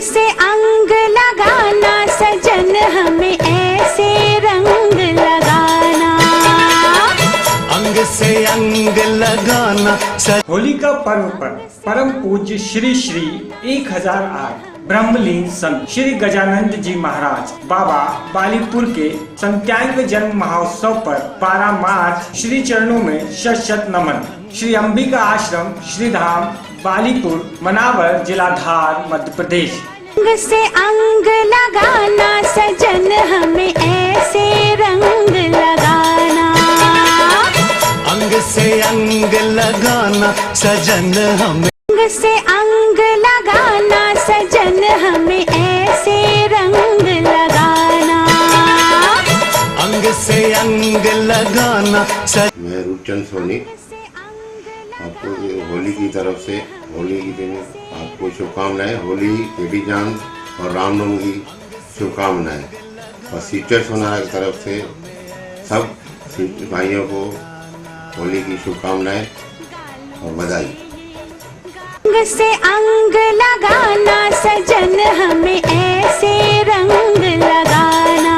से अंग लगाना सजन हमें ऐसे रंग लगाना, अंग से अंग लगाना। होली का पर्व पर परम पूज्य श्री श्री 1008 ब्रह्मलीन संत श्री गजानंद जी महाराज बाबा बालीपुर के 97वें जन्म महोत्सव पर 12 मार्च श्री चरणों में शत शत नमन। श्री अंबिका आश्रम श्रीधाम बालीपुर मनावर जिला धार मध्य प्रदेश। अंग से अंग लगाना सजन हमें ऐसे रंग लगाना, अंग से अंग लगाना सजन हमें, अंग से अंग लगाना सजन हमें ऐसे रंग लगाना, अंग से अंग लगाना। मैं रूपचंद सोनी आपको होली की तरफ से होली के दिन आपको शुभकामनाएं। होली देवी जान और रामनवमी की शुभकामनाएं और सीचर सोनारा की तरफ से सब भाइयों को होली की शुभकामनाएं और बधाई। अंग से अंग लगाना सजन हमें ऐसे रंग लगाना,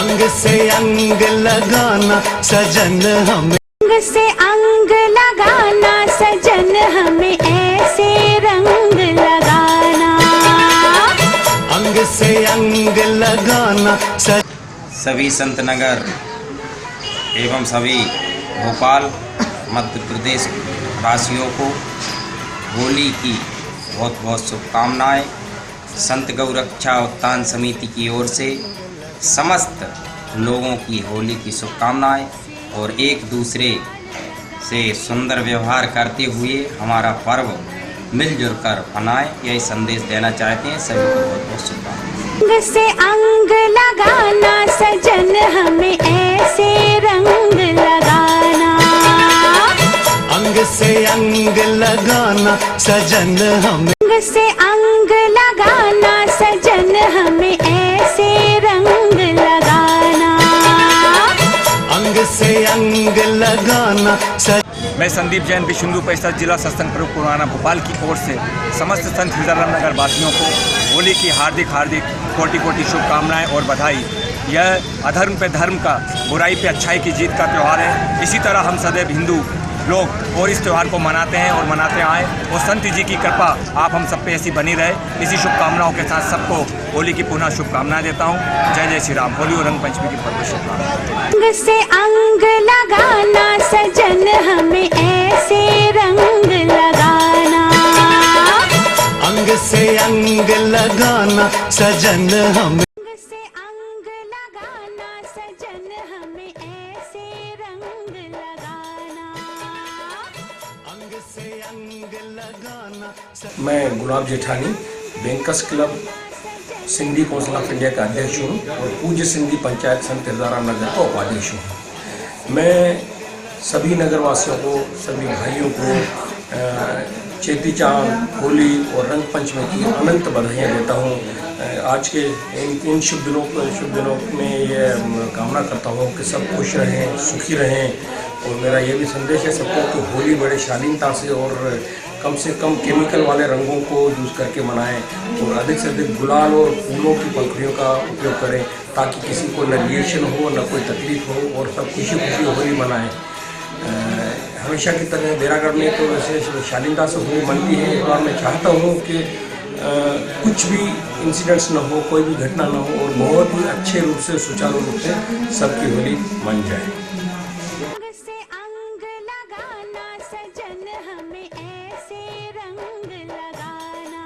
अंग से अंग लगाना सजन हमें, अंग से अंग लगाना सजन हमें ऐसे रंग लगाना, अंग से अंग लगाना। सभी संत नगर एवं सभी भोपाल मध्य प्रदेश वासियों को होली की बहुत बहुत शुभकामनाएं। संत गौरक्षा उत्थान समिति की ओर से समस्त लोगों की होली की शुभकामनाएं और एक दूसरे से सुंदर व्यवहार करते हुए हमारा पर्व मिलजुल कर मनाएं, यही संदेश देना चाहते हैं। सभी को बहुत बहुत शुभकामनाएं। अंग से अंग लगाना सजन हमें ऐसे रंग लगाना, अंग से अंग लगाना सजन हमें, अंग से अंग लगाना सजन हमें ऐसे रंग लगाना, अंग से अंग लगाना। मैं संदीप जैन विष्णु परिषद जिला सत्संग प्रमुख पुराना भोपाल की ओर से समस्त संत हिरदाराम नगर वासियों को होली की हार्दिक हार्दिक कोटि कोटि शुभकामनाएं और बधाई। यह अधर्म पे धर्म का, बुराई पे अच्छाई की जीत का त्यौहार है। इसी तरह हम सदैव हिंदू लोग और इस त्यौहार को मनाते हैं और मनाते आए और संत जी की कृपा आप हम सब पे ऐसी बनी रहे। इसी शुभकामनाओं के साथ सबको होली की पुनः शुभकामनाएं देता हूँ। जय जय श्री राम। होली और रंग पंचमी की पर्व शुभकामनाएं। अंग से अंग लगाना सजन हमें ऐसे रंग लगाना, अंग से अंग लगाना सजन हमें, अंग से अंग लगाना सजन हमें ऐसे रंग लगाना, अंग से अंग लगाना। मैं गुलाब जेठानी bankers club Sindhi council of India का अध्यक्ष हूँ और पूज्य सिंधी पंचायत संत हिरदाराम नगर का उपाध्यक्ष हूँ। मैं सभी नगरवासियों को, सभी भाइयों को चेती चांद, होली और रंग पंचमी की अनंत बधाइयाँ देता हूँ। आज के इन शुभ दिनों में ये कामना करता हूँ कि सब खुश रहें, सुखी रहें और मेरा ये भी संदेश है सबको कि होली बड़े शालीनता से और कम से कम केमिकल वाले रंगों को यूज़ करके मनाएं और अधिक से अधिक गुलाल और फूलों की पंखुड़ियों का उपयोग करें ताकि किसी को न रिएक्शन हो, न कोई तकलीफ हो और सब खुशी खुशी होली मनाएं। हमेशा की तरह बेरागढ़ में तो वैसे शालीनता से होली मनती है। एक बार मैं चाहता हूँ कि कुछ भी इंसिडेंट्स न हो, कोई भी घटना न हो और बहुत ही अच्छे रूप से, सुचारू रूप से सबकी होली मन जाए। अंग से अंग लगाना सजन हमें ऐसे रंग लगाना,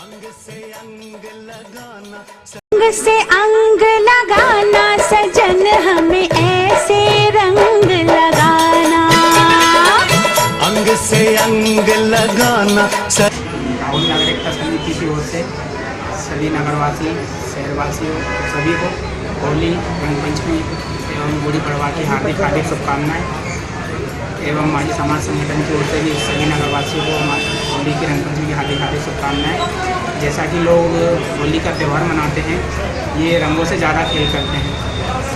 अंग से अंग लगाना, अंग से अंग लगाना सजन हमें ऐसे रंग लगाना, अंग से अंग लगाना। होली नागरिकता समिति की ओर से सभी नगरवासी, शहरवासियों सभी को होली, रंग पंचमी एवं गुड़ी पड़वा की हार्दिक हार्दिक शुभकामनाएं एवं हमारी समाज संगठन की ओर से भी सभी नगरवासियों को होली की, रंग पंचमी की हार्दिक हार्दिक शुभकामनाएं। जैसा कि लोग होली का त्यौहार मनाते हैं, ये रंगों से ज़्यादा खेल करते हैं।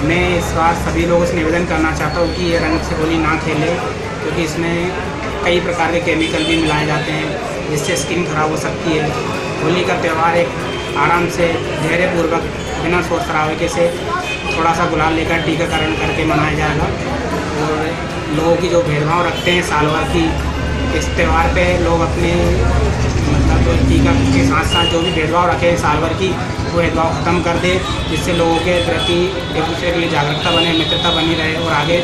मैं इस बार सभी लोगों से निवेदन करना चाहता हूँ कि ये रंग से होली ना खेलें, क्योंकि इसमें कई प्रकार के केमिकल भी मिलाए जाते हैं जिससे स्किन खराब हो सकती है। होली का त्यौहार एक आराम से धैर्यपूर्वक बिना शोर शराबे से थोड़ा सा गुलाल लेकर टीकाकरण करके मनाया जाएगा। और लोगों की जो भेदभाव रखते हैं साल भर की, इस त्यौहार पे लोग अपने मतलब टीका के साथ साथ जो भी भेदभाव रखे साल भर की वो भेदभाव ख़त्म कर दे, जिससे लोगों के प्रति एक दूसरे के लिए जागरूकता बने, मित्रता बनी रहे और आगे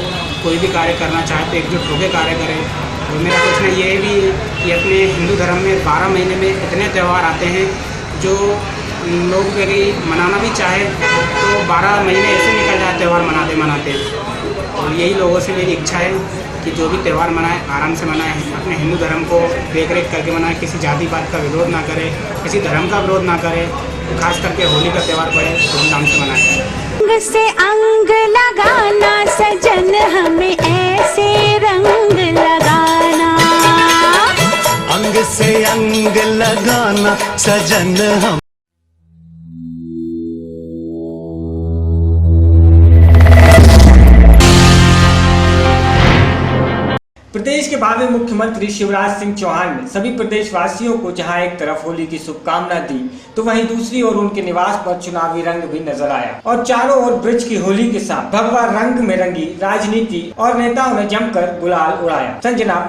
कोई भी कार्य करना चाहे तो एकजुट होकर कार्य करें। और मेरा सोचना ये भी कि अपने हिंदू धर्म में 12 महीने में इतने त्यौहार आते हैं जो लोग यदि मनाना भी चाहे तो 12 महीने ऐसे निकल जाए त्यौहार मनाते। और यही लोगों से मेरी इच्छा है कि जो भी त्यौहार मनाए आराम से मनाए, अपने हिंदू धर्म को देख रेख करके मनाए, किसी जाति पात का विरोध ना करे, किसी धर्म का विरोध ना करे। खास करके होली का त्यौहार बड़े धूमधाम से मनाए। अंग से अंग लगाना सजन हमें ऐसे रंग लगाना, अंग से अंग लगाना सजन हम। प्रदेश के भावी मुख्यमंत्री शिवराज सिंह चौहान ने सभी प्रदेशवासियों को जहां एक तरफ होली की शुभकामना दी तो वहीं दूसरी ओर उनके निवास पर चुनावी रंग भी नजर आया और चारों ओर ब्रिज की होली के साथ भगवा रंग में रंगी राजनीति और नेताओं ने जमकर गुलाल उड़ाया। संजना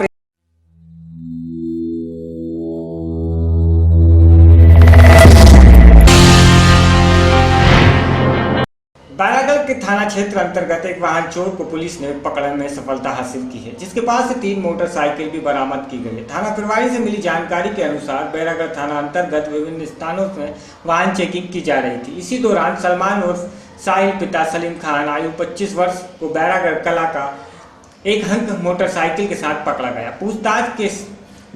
बैरागढ़ के थाना क्षेत्र अंतर्गत एक वाहन चोर को पुलिस ने पकड़ने में सफलता हासिल की है, जिसके पास से 3 मोटरसाइकिल भी बरामद की गई है। थाना प्रभारी से मिली जानकारी के अनुसार बैरागढ़ थाना अंतर्गत विभिन्न स्थानों में वाहन चेकिंग की जा रही थी। इसी दौरान सलमान उर्फ साहिल पिता सलीम खान आयु 25 वर्ष को बैरागढ़ कला का एक हंक मोटरसाइकिल के साथ पकड़ा गया। पूछताछ के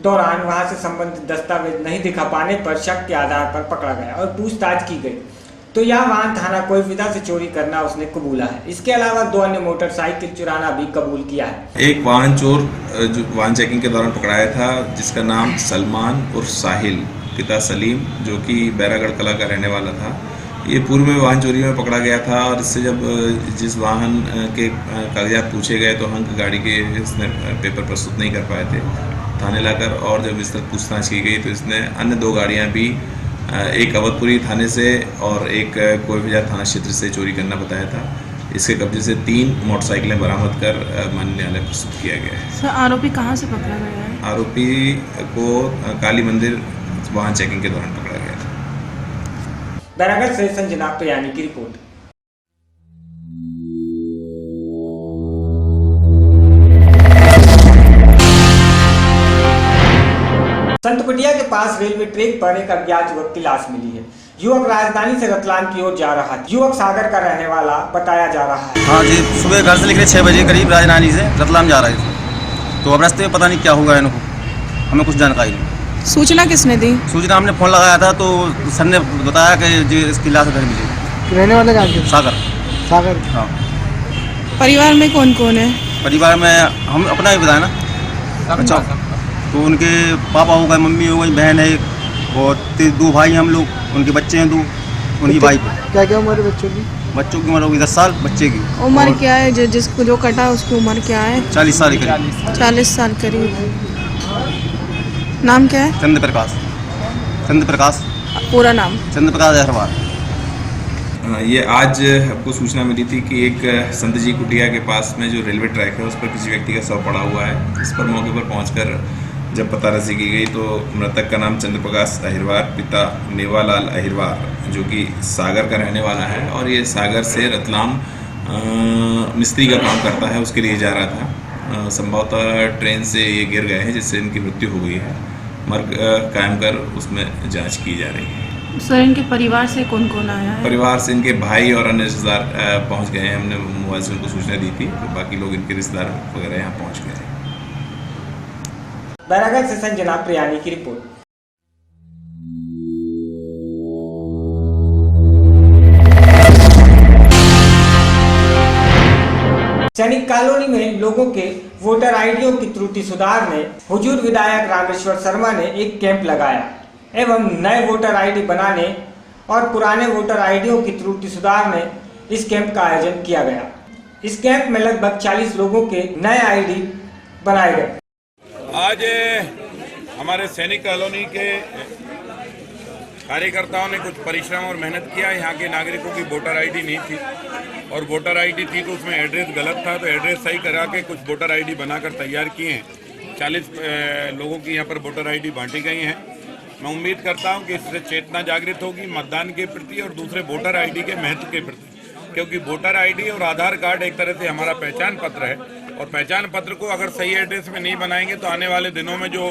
दौरान वहां से संबंधित दस्तावेज नहीं दिखा पाने पर शक के आधार पर पकड़ा गया और पूछताछ की गई तो यह वाहन थाना कोईफिदा से चोरी करना उसने कबूला है। इसके अलावा 2 अन्य मोटरसाइकिल चुराना भी कबूल किया है। एक वाहन चोर जो वाहन चेकिंग के दौरान पकड़ाया था, जिसका नाम सलमान उर्फ साहिल पिता सलीम, जो कि बैरागढ़ कला का रहने वाला था। ये पूर्व में वाहन चोरी में पकड़ा गया था और इससे जब जिस वाहन के कागजात पूछे गए तो हंक गाड़ी के इसने पेपर प्रस्तुत नहीं कर पाए थे। थाने लाकर और जब इस तरह पूछताछ की गई तो इसने अन्य 2 गाड़ियाँ भी, एक अवधपुरी थाने से और एक कोईफिदा थाना क्षेत्र से चोरी करना बताया था। इसके कब्जे से 3 मोटरसाइकिलें बरामद कर माननीय न्यायालय प्रस्तुत किया गया है। सर, आरोपी कहां से पकड़ा गया है? आरोपी को काली मंदिर वाहन चेकिंग के दौरान पकड़ा गया था। बैरागढ़ से संजना प्रियानी की रिपोर्ट। संतकुटिया के पास रेलवे ट्रैक पर एक अज्ञात युवक की लाश मिली है। युवक राजधानी से रतलाम की ओर जा रहा था। युवक सागर का रहने वाला बताया जा रहा है। हाँ जी, सुबह घर से निकले 6 बजे करीब राजधानी से रतलाम जा रहे थे, तो अब रास्ते में पता नहीं क्या होगा इनको, हमें कुछ जानकारी नहीं। सूचना किसने दी? सूचना हमने फ़ोन लगाया था तो सर ने बताया कि जी इसकी लाश घर मिली। रहने वाले कहाँ? सागर। हाँ। परिवार में कौन कौन है? परिवार में हम अपना ही बताया ना। अच्छा, तो उनके पापा हो गए, मम्मी हो गई, बहन है और 2 भाई हम लोग, उनके बच्चे हैं 2, उनकी वाइफ। क्या क्या उम्र है बच्चों की? बच्चों की उम्र होगी 10 साल, बच्चे की उम्र क्या है? जिसको जो कटा उसकी उम्र क्या है? 40 साल करीब। 40 साल करीब। नाम क्या है? चंद्र प्रकाश। पूरा नाम? चंद्र प्रकाश अहिरवार। ये आज आपको सूचना मिली थी कि एक संत जी कुटिया के पास में जो रेलवे ट्रैक है उस पर किसी व्यक्ति का शव पड़ा हुआ है। इस पर मौके पर पहुंचकर जब पता रसी की गई तो मृतक का नाम चंद्र प्रकाश अहिरवार पिता मेवालाल अहिरवार, जो कि सागर का रहने वाला है और ये सागर से रतलाम मिस्त्री का काम करता है, उसके लिए जा रहा था। संभवतः ट्रेन से ये गिर गए हैं जिससे इनकी मृत्यु हो गई है। मर्ग कायम कर उसमें जांच की जा रही है। सर, इनके परिवार से कौन कौन आया है? परिवार से इनके भाई और अन्य रिश्तेदार पहुँच गए हैं। हमने मोबाइल से उनको सूचना दी थी, तो बाकी लोग इनके रिश्तेदार वगैरह यहाँ पहुँच गए हैं। बैरागढ़ से संजना प्रियानी की रिपोर्ट। सैनिक कॉलोनी में लोगों के वोटर आईडियों की त्रुटि सुधारने हुजूर विधायक रामेश्वर शर्मा ने एक कैंप लगाया एवं नए वोटर आईडी बनाने और पुराने वोटर आईडियों की त्रुटि सुधारने इस कैंप का आयोजन किया गया। इस कैंप में लगभग 40 लोगों के नए आईडी बनाए गए। आज हमारे सैनिक कॉलोनी के कार्यकर्ताओं ने कुछ परिश्रम और मेहनत किया। यहाँ के नागरिकों की वोटर आईडी नहीं थी और वोटर आईडी थी तो उसमें एड्रेस गलत था, तो एड्रेस सही करा के कुछ वोटर आईडी बनाकर तैयार किए हैं। 40 लोगों की यहाँ पर वोटर आईडी बांटी गई हैं। मैं उम्मीद करता हूँ कि इससे चेतना जागृत होगी मतदान के प्रति और दूसरे वोटर आईडी के महत्व के प्रति, क्योंकि वोटर आईडी और आधार कार्ड एक तरह से हमारा पहचान पत्र है और पहचान पत्र को अगर सही एड्रेस में नहीं बनाएंगे तो आने वाले दिनों में जो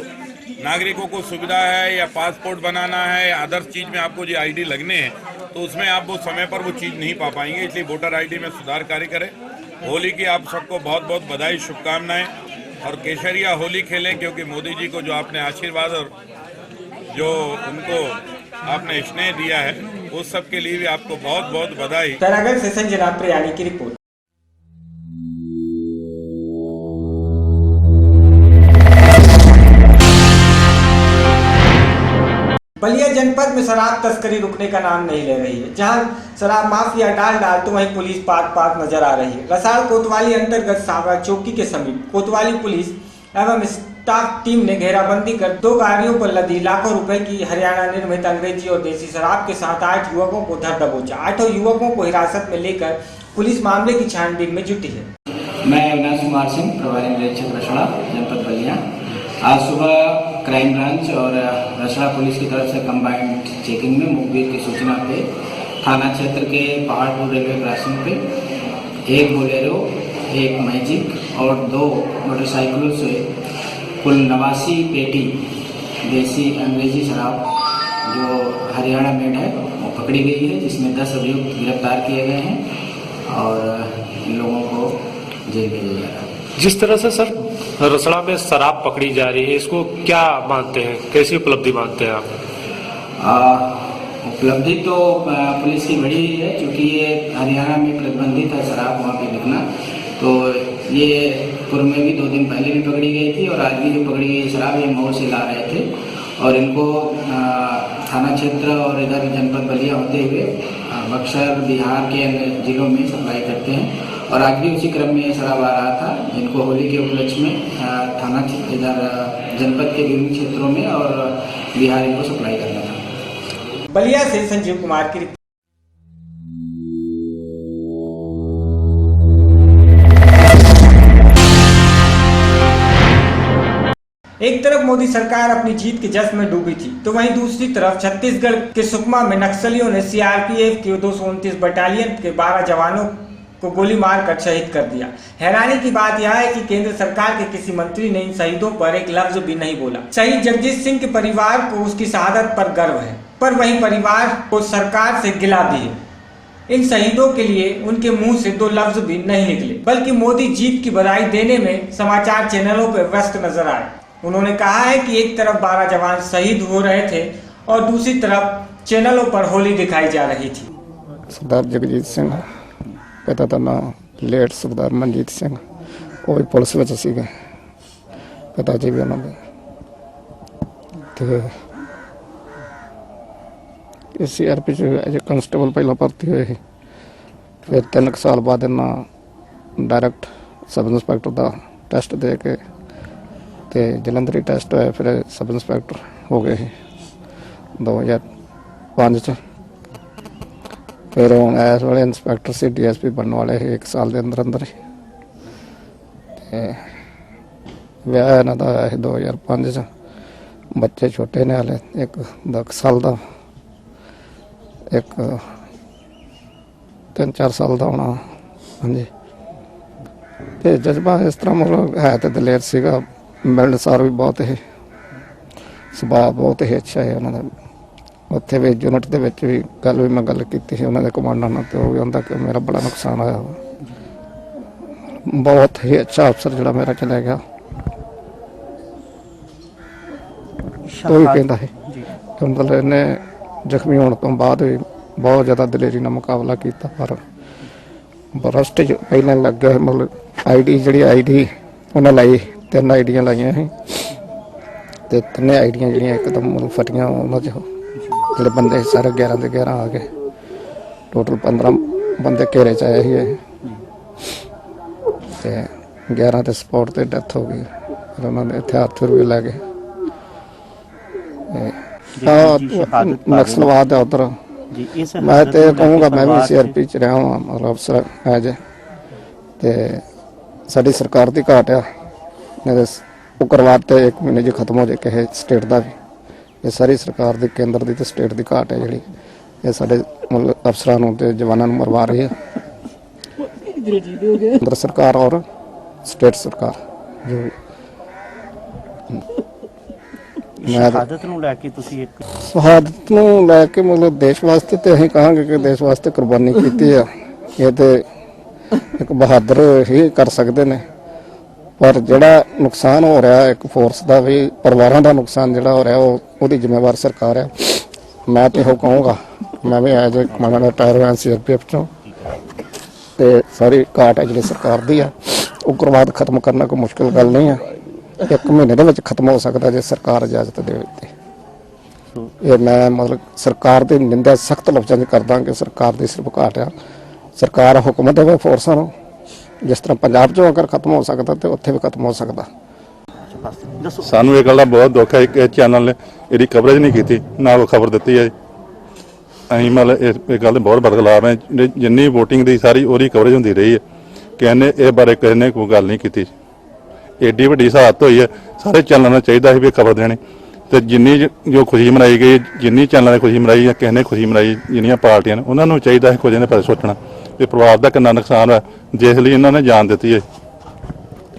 नागरिकों को सुविधा है या पासपोर्ट बनाना है या अदर चीज़ में आपको जो आईडी लगने हैं तो उसमें आप वो समय पर वो चीज़ नहीं पा पाएंगे। इसलिए वोटर आईडी में सुधार कार्य करें। होली की आप सबको बहुत बहुत बधाई, शुभकामनाएं और केसरिया होली खेलें, क्योंकि मोदी जी को जो आपने आशीर्वाद और जो उनको आपने स्नेह दिया है उस सब के लिए भी आपको बहुत बहुत बधाई। पैरागढ़ से संजना प्रियानी की रिपोर्ट। बलिया जनपद में शराब तस्करी रुकने का नाम नहीं ले रही है। जहां शराब माफिया डाल तो वहीं पुलिस पात नजर आ रही है। रसाल कोतवाली अंतर्गत सावरा चौकी के समीप कोतवाली पुलिस एवं स्टाफ टीम ने घेराबंदी कर 2 गाड़ियों पर लदी लाखों रुपए की हरियाणा निर्मित अंग्रेजी और देसी शराब के साथ 8 युवकों को धर दबोचा। 8 युवकों को हिरासत में लेकर पुलिस मामले की छानबीन में जुटी है। मैं अविनाश कुमार सिंह, प्रभारी निरीक्षक रसड़ा, जनपद बलिया। आज सुबह क्राइम ब्रांच और रसड़ा पुलिस की तरफ से कंबाइंड चेकिंग में मुखबिर की सूचना पे थाना क्षेत्र के पहाड़पुर रेलवे क्रॉसिंग पे एक बोलेरो, एक मैजिक और 2 मोटरसाइकिलों से कुल 89 पेटी देसी अंग्रेजी शराब जो हरियाणा मेड है वो पकड़ी गई है, जिसमें 10 अभियुक्त गिरफ्तार किए गए हैं और इन लोगों को जेल भेजा जा रहा है। जिस तरह से सर रसड़ा में शराब पकड़ी जा रही है, इसको क्या मानते हैं, कैसी उपलब्धि मानते हैं आप? उपलब्धि तो पुलिस की बड़ी है, क्योंकि ये हरियाणा में प्रतिबंधित है शराब वहाँ पे बिकना। तो ये पूर्व में भी 2 दिन पहले भी पकड़ी गई थी और आज भी जो पकड़ी गई शराब ये मऊ से ला रहे थे और इनको थाना क्षेत्र और इधर जनपद बलिया होते हुए बक्सर, बिहार के अन्य जिलों में सप्लाई करते हैं। और आज भी उसी क्रम में शराब आ रहा था, जिनको होली के उपलक्ष्य में थाना इधर जनपद के विभिन्न क्षेत्रों में और बिहार इनको सप्लाई करना था। बलिया से संजीव कुमार की। एक तरफ मोदी सरकार अपनी जीत के जश्न में डूबी थी, तो वहीं दूसरी तरफ छत्तीसगढ़ के सुकमा में नक्सलियों ने सीआरपीएफ की 229 बटालियन के 12 जवानों को गोली मारकर शहीद कर दिया। हैरानी की बात यह है कि केंद्र सरकार के किसी मंत्री ने इन शहीदों पर एक लफ्ज भी नहीं बोला। शहीद जगजीत सिंह के परिवार को उसकी शहादत पर गर्व है, पर वहीं परिवार को सरकार से गिला भी है। इन शहीदों के लिए उनके मुंह से 2 लफ्ज भी नहीं निकले, बल्कि मोदी जीत की बधाई देने में समाचार चैनलों पर व्यस्त नजर आए। उन्होंने कहा है कि एक तरफ 12 जवान शहीद हो रहे थे और दूसरी तरफ चैनलों पर होली दिखाई जा रही थी। सरदार जगजीत सिंह, पिता का नाम लेट सरदार मनजीत सिंह, वो भी पुलिस में सीगे, पिता जी भी उन्होंने CRP एज कांस्टेबल पहला भर्ती हुए, फिर 3 साल बाद इन्हें डायरैक्ट सब इंस्पैक्टर का टैसट दे के जलंधरी टैसट होया, फिर सब इंस्पैक्टर हो गए 2005 फिर हम इस वे इंस्पैक्टर से DSP बनने वाले 1 साल के अंदर ही। विआह इन्हों का है 2005 बच्चे छोटे ने हाले, एक 10 साल का, एक 3-4 साल का होना। हाँ जी, तो जज्बा इस तरह मतलब है तो दलेर सीगा, मिलनसार भी बहुत है, सुभाव बहुत ही अच्छा है उन्होंने। उत्थे भी यूनिट के भी गल की उन्होंने कमांडर ने, तो वो भी आंदा कि मेरा बड़ा नुकसान होया, बहुत ही अच्छा अफसर जोड़ा मेरा चला गया। तो भी कहता है कि मतलब इन्हें जख्मी होने तो बाद भी बहुत ज़्यादा दलेरी ने मुकाबला किया, पर बरस्ट पहले लग गया। मतलब ID जी ID उन्हें लाई 3 आईडियां लाइया हैं, तो 3 आईडियां जी एकदम मतलब फटियां, उन्होंने जो बंदे सारे 11 के 11 आ गए, टोटल 15 बंदे घेरे च आए ही, 11 के स्पॉट पर डेथ हो गई। ਫਿਰ ਉਹਨਾਂ ਨੇ ਹਥਿਆਰ ਹਥਿਆਰ ਵੀ ਲੈ ਗਏ। ਨਕਸਲਵਾਦ ਹੈ ਉੱਧਰ। ਮੈਂ ਤੇ ਕਹੂੰਗਾ ਮੈਂ ਵੀ CRP ਚ ਰਿਹਾ ਹਾਂ, ਮਤਲਬ ਅਫਸਰ ਐਜ, ਤੇ ਸਾਡੀ ਸਰਕਾਰ ਦੀ ਘਾਟ ਆ। ਉਗਰਵਾਦ ਤੇ 1 ਮਹੀਨੇ 'ਚ ਖਤਮ ਹੋ ਜਾਏ ਕਿਸੇ ਸਟੇਟ ਦਾ ਵੀ। ਇਹ ਸਾਰੀ ਸਰਕਾਰ ਦੀ, ਕੇਂਦਰ ਦੀ ਤੇ ਸਟੇਟ ਦੀ ਘਾਟ ਹੈ ਜਿਹੜੀ ਇਹ ਸਾਡੇ ਮਤਲਬ ਅਫਸਰਾਂ ਨੂੰ ਤੇ ਜਵਾਨਾਂ ਨੂੰ ਮਰਵਾ ਰਹੀ ਹੈ। ਕੇਂਦਰ ਸਰਕਾਰ ਔਰ ਸਟੇਟ ਸਰਕਾਰ ਜੋ ਸ਼ਹਾਦਤ ਨੂੰ ਲੈ ਕੇ ਤੁਸੀਂ ਇੱਕ ਸ਼ਹਾਦਤ ਨੂੰ ਲੈ ਕੇ ਮਤਲਬ ਦੇਸ਼ ਵਾਸਤੇ ਤੇ ਅਸੀਂ ਕਹਾਂਗੇ ਕਿ ਦੇਸ਼ ਵਾਸਤੇ ਕੁਰਬਾਨੀ ਕੀਤੀ ਆ। ਇਹ ਤੇ ਇੱਕ ਬਹਾਦਰ ਹੀ ਕਰ ਸਕਦੇ ਨੇ, ਪਰ ਜਿਹੜਾ ਨੁਕਸਾਨ ਹੋ ਰਿਹਾ ਇੱਕ ਫੋਰਸ ਦਾ ਵੀ, ਪਰਿਵਾਰਾਂ ਦਾ ਨੁਕਸਾਨ ਜਿਹੜਾ ਹੋ ਰਿਹਾ ਉਹਦੀ ਜ਼ਿੰਮੇਵਾਰ ਸਰਕਾਰ ਹੈ। ਮੈਂ ਤੇ ਉਹ ਕਹੂੰਗਾ, ਮੈਂ ਵੀ ਐਜ ਕਮਾਂਡਰ ਰਿਟਾਇਰ ਹੋਇਆ CRPF ਚੋਂ, ਤੇ ਸਾਰੀ ਘਾਟ ਹੈ ਜਿਹੜੀ ਸਰਕਾਰ ਦੀ ਆ। ਉਗਰਵਾਦ ਖਤਮ ਕਰਨਾ ਕੋਈ ਮੁਸ਼ਕਿਲ ਗੱਲ ਨਹੀਂ ਹੈ, 1 ਮਹੀਨੇ ਦੇ ਵਿੱਚ ਖਤਮ ਹੋ ਸਕਦਾ ਜੇ ਸਰਕਾਰ ਇਜਾਜ਼ਤ ਦੇਵੇ ਤੇ। ਇਹ ਮੈਂ ਮਤਲਬ ਸਰਕਾਰ ਦੀ ਨਿੰਦਾ ਸਖਤ ਲਫ਼ਜ਼ਾਂ 'ਚ ਕਰਦਾ ਕਿ ਸਰਕਾਰ ਦੀ ਸਿਰਫ ਘਾਟ ਆ। ਸਰਕਾਰ ਹੁਕਮ ਦੇਵੇ ਫੋਰਸਾਂ ਨੂੰ, ਜਿਸ ਤਰ੍ਹਾਂ ਪੰਜਾਬ 'ਚੋਂ ਅਗਰ ਖਤਮ ਹੋ ਸਕਦਾ ਤੇ ਉੱਥੇ ਵੀ ਖਤਮ ਹੋ ਸਕਦਾ। ਸਾਨੂੰ ਇਹ ਗੱਲ ਦਾ ਬਹੁਤ ਦੁੱਖ ਹੈ ਕਿ ਚੈਨਲ ਨੇ ਇਹਦੀ ਕਵਰੇਜ ਨਹੀਂ ਕੀਤੀ, ਨਾ ਉਹ ਖਬਰ ਦਿੱਤੀ ਹੈ। ਅਸੀਂ ਮਤਲਬ ਇਹ ਗੱਲ ਦੇ ਬਹੁਤ ਬਦਲਾਅ ਹੈ। ਜਿੰਨੀ ਵੋਟਿੰਗ ਦੀ ਸਾਰੀ ਉਹਦੀ ਕਵਰੇਜ ਹੁੰਦੀ ਰਹੀ ਹੈ ਕਿ ਇਹਨੇ ਇਹ ਬਾਰੇ ਕਿਸੇ ਨੇ ਕੋਈ ਗੱਲ ਨਹੀਂ ਕੀਤੀ। ਏਡੀ ਵੱਡੀ ਸਹਾਦਤ ਹੋਈ ਹੈ, ਸਾਰੇ ਚੈਨਲਾਂ ਨੂੰ ਚਾਹੀਦਾ ਸੀ ਵੀ ਖਬਰ ਦੇਣੀ। ਤੇ ਜਿੰਨੀ ਜੋ ਖੁਸ਼ੀ ਮਨਾਈ ਗਈ, ਜਿੰਨੀ ਚੈਨਲਾਂ ਨੇ ਖੁਸ਼ੀ ਮਨਾਈ ਜਾਂ ਕਿਸੇ ਨੇ ਖੁਸ਼ੀ ਮਨਾਈ, ਜਿੰਨੀਆਂ ਪਾਰਟੀਆਂ ਨੇ, ਉਹਨਾਂ ਨੂੰ ਚਾਹੀਦਾ ਸੀ ਕੁਝ ਇਹਦੇ ਬਾਰੇ ਸੋਚਣਾ ਵੀ ਪਰਿਵਾਰ ਦਾ ਕਿੰਨਾ ਨੁਕਸਾਨ ਹੋਇਆ, ਜਿਸ ਲਈ ਇਹਨਾਂ ਨੇ ਜਾਨ ਦਿੱਤੀ ਹੈ।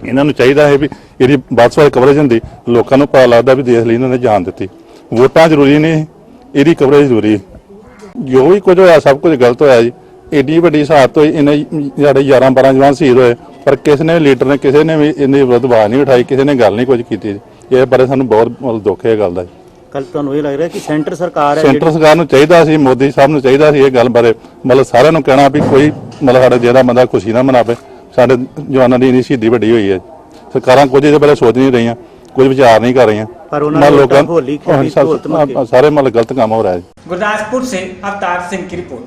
ਇਹਨਾਂ ਨੂੰ ਚਾਹੀਦਾ ਹੈ ਵੀ ਇਹਦੀ ਵੱਧ ਤੋਂ ਵੱਧ ਕਵਰੇਜ ਹੁੰਦੀ, ਲੋਕਾਂ ਨੂੰ ਪਤਾ ਲੱਗਦਾ ਵੀ ਦੇਸ਼ ਲਈ ਇਹਨਾਂ ਨੇ ਜਾਨ ਦਿੱਤੀ। ਵੋਟਾਂ ਜ਼ਰੂਰੀ ਨਹੀਂ, ਇਹਦੀ ਕਵਰੇਜ ਜ਼ਰੂਰੀ। ਜੋ ਵੀ ਕੁਝ ਹੋਇਆ ਸਭ ਕੁਝ ਗਲਤ ਹੋਇਆ ਜੀ। ਏਡੀ ਵੱਡੀ ਸਹਾਦਤ ਹੋਈ, ਇਹਨੇ ਸਾਡੇ 11-12 ਜਵਾਨ ਸ਼ਹੀਦ ਹੋਏ, ਪਰ ਕਿਸੇ ਨੇ ਲੀਡਰ ਨੇ ਕਿਸੇ ਨੇ ਵੀ ਇਹਦੇ ਵਿਰੁੱਧ ਆਵਾਜ਼ ਨਹੀਂ ਉਠਾਈ, ਕਿਸੇ ਨੇ ਗੱਲ ਨਹੀਂ ਕੁਝ ਕੀਤੀ। ਇਹ ਬਾਰੇ ਸਾਨੂੰ ਬਹੁਤ ਦੁੱਖ ਹੈ ਇਹ ਗੱਲ ਦਾ। ਕੱਲ ਤੁਹਾਨੂੰ ਇਹ ਲੱਗ ਰਿਹਾ ਕਿ ਸੈਂਟਰ ਸਰਕਾਰ ਹੈ, ਸੈਂਟਰ ਸਰਕਾਰ ਨੂੰ ਚਾਹੀਦਾ ਸੀ, ਮੋਦੀ ਸਾਹਿਬ ਨੂੰ ਚਾਹੀਦਾ ਸੀ ਇਹ ਗੱਲ ਬਾਰੇ ਮਤਲਬ ਸਾਰਿਆਂ ਨੂੰ ਕਹਿਣਾ ਵੀ ਕੋਈ ਮਤਲਬ ਸਾਡੇ ਜਿਹੜਾ ਬੰਦਾ ਖੁਸ਼ੀ ਨਾ ਮਨਾਵੇ। ਸਾਡੇ ਜਵਾਨਾਂ ਦੀ ਇੰਨੀ ਸ਼ਹੀਦੀ ਵੱਡੀ ਹੋਈ ਹੈ। ਸਰਕਾਰਾਂ ਕੁਝ ਇਹਦੇ ਬਾਰੇ ਸੋਚ ਨਹੀਂ ਰਹੀਆਂ, ਕੁਝ ਵਿਚਾਰ ਨਹੀਂ ਕਰ ਰਹੀਆਂ। ਪਰ ਉਹਨਾਂ ਲੋਕਾਂ ਹੋਲੀ ਸਾਰੇ ਮਤਲਬ ਗਲਤ ਕੰਮ ਹੋ ਰਿਹਾ ਹੈ। गुरदासपुर से अवतार सिंह की रिपोर्ट।